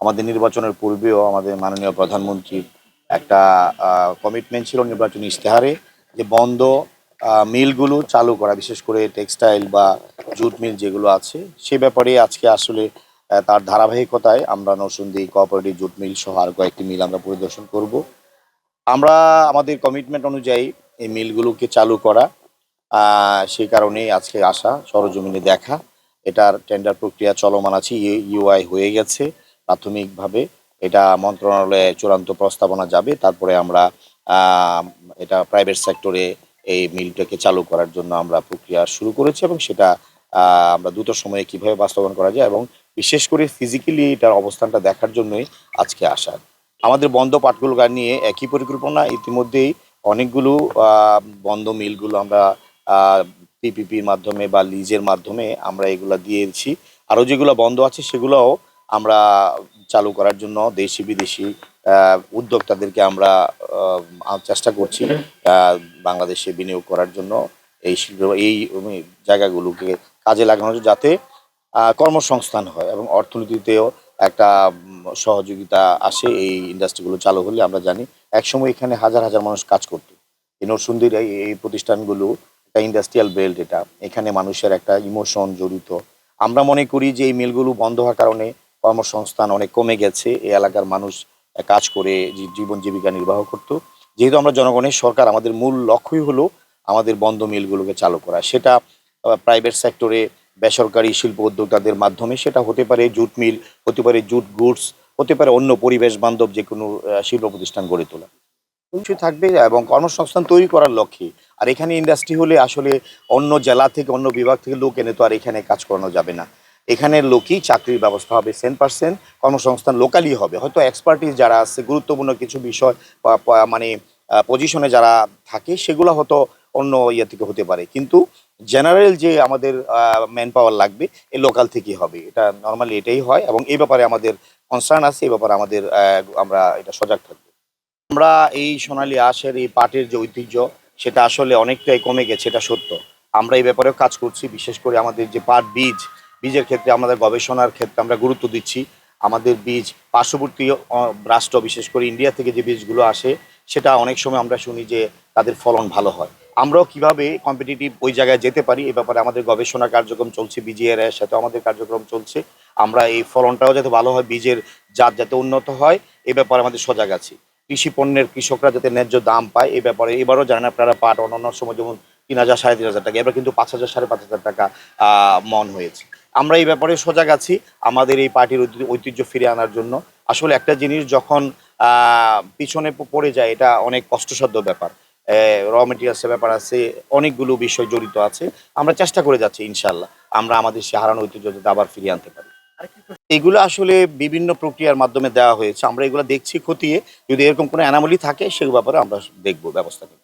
আমাদের নির্বাচনের পূর্বেও আমাদের মাননীয় প্রধানমন্ত্রীর একটা কমিটমেন্ট ছিল নির্বাচনী ইশতেহারে যে বন্ধ মিলগুলো চালু করা, বিশেষ করে টেক্সটাইল বা জুট মিল যেগুলো আছে সে ব্যাপারে আজকে আসলে তার ধারাবাহিকতায় আমরা নরসিংদী কোঅপারেটিভ জুট মিল সহ আর কয়েকটি মিল আমরা পরিদর্শন করব। আমরা আমাদের কমিটমেন্ট অনুযায়ী এই মিলগুলোকে চালু করা, সেই কারণেই আজকে আসা, সরজমিনে দেখা। এটার টেন্ডার প্রক্রিয়া চলমান আছে, ইউআই হয়ে গেছে প্রাথমিকভাবে। এটা মন্ত্রণালয়ে চূড়ান্ত প্রস্তাবনা যাবে, তারপরে আমরা এটা প্রাইভেট সেক্টরে এই মিলটাকে চালু করার জন্য আমরা প্রক্রিয়া শুরু করেছি এবং সেটা আমরা দ্রুত সময়ে কিভাবে বাস্তবায়ন করা যায় এবং বিশেষ করে ফিজিক্যালি এটার অবস্থানটা দেখার জন্যই আজকে আসা। আমাদের বন্ধ পাটগুলো নিয়ে একই পরিকল্পনা, ইতিমধ্যেই অনেকগুলো বন্ধ মিলগুলো আমরা পিপিপির মাধ্যমে বা লিজের মাধ্যমে আমরা এগুলো দিয়েছি। আরও যেগুলো বন্ধ আছে সেগুলোও আমরা চালু করার জন্য দেশি বিদেশি উদ্যোক্তাদেরকে আমরা চেষ্টা করছি বাংলাদেশে বিনিয়োগ করার জন্য এই শিল্প এই জায়গাগুলোকে কাজে লাগানো যাতে কর্মসংস্থান হয় এবং অর্থনীতিতেও একটা সহযোগিতা আসে। এই ইন্ডাস্ট্রিগুলো চালু হলে আমরা জানি একসময় এখানে হাজার হাজার মানুষ কাজ করতো। এই নরসিংদীর এই প্রতিষ্ঠানগুলো একটা ইন্ডাস্ট্রিয়াল বেল্ট, এটা এখানে মানুষের একটা ইমোশন জড়িত। আমরা মনে করি যে এই মিলগুলো বন্ধ হওয়ার কারণে কর্মসংস্থান অনেক কমে গেছে, এই এলাকার মানুষ কাজ করে জীবন জীবিকা নির্বাহ করতো। যেহেতু আমরা জনগণের সরকার, আমাদের মূল লক্ষ্যই হলো আমাদের বন্ধ মিলগুলোকে চালু করা, সেটা প্রাইভেট সেক্টরে বেসরকারি শিল্প উদ্যোক্তাদের মাধ্যমে, সেটা হতে পারে জুট মিল, হতে পারে জুট গুডস, হতে পারে অন্য পরিবেশ বান্ধব যে কোনো শিল্প প্রতিষ্ঠান গড়ে তোলা অবশ্যই থাকবে এবং কর্মসংস্থান তৈরি করার লক্ষ্যে। আর এখানে ইন্ডাস্ট্রি হলে আসলে অন্য জেলা থেকে অন্য বিভাগ থেকে লোক এনে তো আর এখানে কাজ করানো যাবে না। এখানে লোকই চাকরির ব্যবস্থা হবে 100%, কর্মসংস্থান লোকালি হবে। হয়তো এক্সপার্টিস যারা আছে গুরুত্বপূর্ণ কিছু বিষয় মানে পজিশনে যারা থাকে সেগুলো হয়তো অন্য ইয়ে থেকে হতে পারে, কিন্তু জেনারেল যে আমাদের ম্যান পাওয়ার লাগবে এই লোকাল থেকেই হবে। এটা নর্মালি এটাই হয় এবং এই ব্যাপারে আমাদের কনসার্ন আছে, এই ব্যাপারে আমাদের আমরা এটা সজাগ থাকবো। আমরা এই সোনালী আঁশের এই পাটের যে ঐতিহ্য সেটা আসলে অনেকটাই কমে গেছে, এটা সত্য। আমরা এই ব্যাপারেও কাজ করছি, বিশেষ করে আমাদের যে পাট বীজের ক্ষেত্রে আমাদের গবেষণার ক্ষেত্রে আমরা গুরুত্ব দিচ্ছি। আমাদের বীজ পার্শ্ববর্তী রাষ্ট্র, বিশেষ করে ইন্ডিয়া থেকে যে বীজগুলো আসে সেটা অনেক সময় আমরা শুনি যে তাদের ফলন ভালো হয়। আমরাও কিভাবে কম্পিটিটিভ ওই জায়গায় যেতে পারি এ ব্যাপারে আমাদের গবেষণা কার্যক্রম চলছে, বিজিআর সাথে আমাদের কার্যক্রম চলছে। আমরা এই ফলনটাও যাতে ভালো হয়, বীজের জাত যাতে উন্নত হয়, এ ব্যাপারে আমাদের সজাগ আছি। কৃষি পণ্যের কৃষকরা যাতে ন্যায্য দাম পায় এই ব্যাপারে, এবারও জানেন আপনারা পাট অন্যান্য সময় যেমন 3,000 3,500 টাকা, এবার কিন্তু 5,000 5,500 টাকা মন হয়েছে। আমরা এই ব্যাপারে সজাগ আছি আমাদের এই পার্টির ঐতিহ্য ফিরে আনার জন্য। আসলে একটা জিনিস যখন পিছনে পড়ে যায় এটা অনেক কষ্টসাধ্য ব্যাপার, র মেটেরিয়ালসের ব্যাপার আছে, অনেকগুলো বিষয় জড়িত আছে। আমরা চেষ্টা করে যাচ্ছি ইনশাল্লাহ আমরা আমাদের সে হারানো ঐতিহ্য যাতে আবার ফিরিয়ে আনতে পারি। এগুলো আসলে বিভিন্ন প্রক্রিয়ার মাধ্যমে দেওয়া হয়েছে, আমরা এগুলো দেখছি খতিয়ে, যদি এরকম কোনো অ্যানামলি থাকে সে ব্যাপারে আমরা দেখবো, ব্যবস্থা নেব।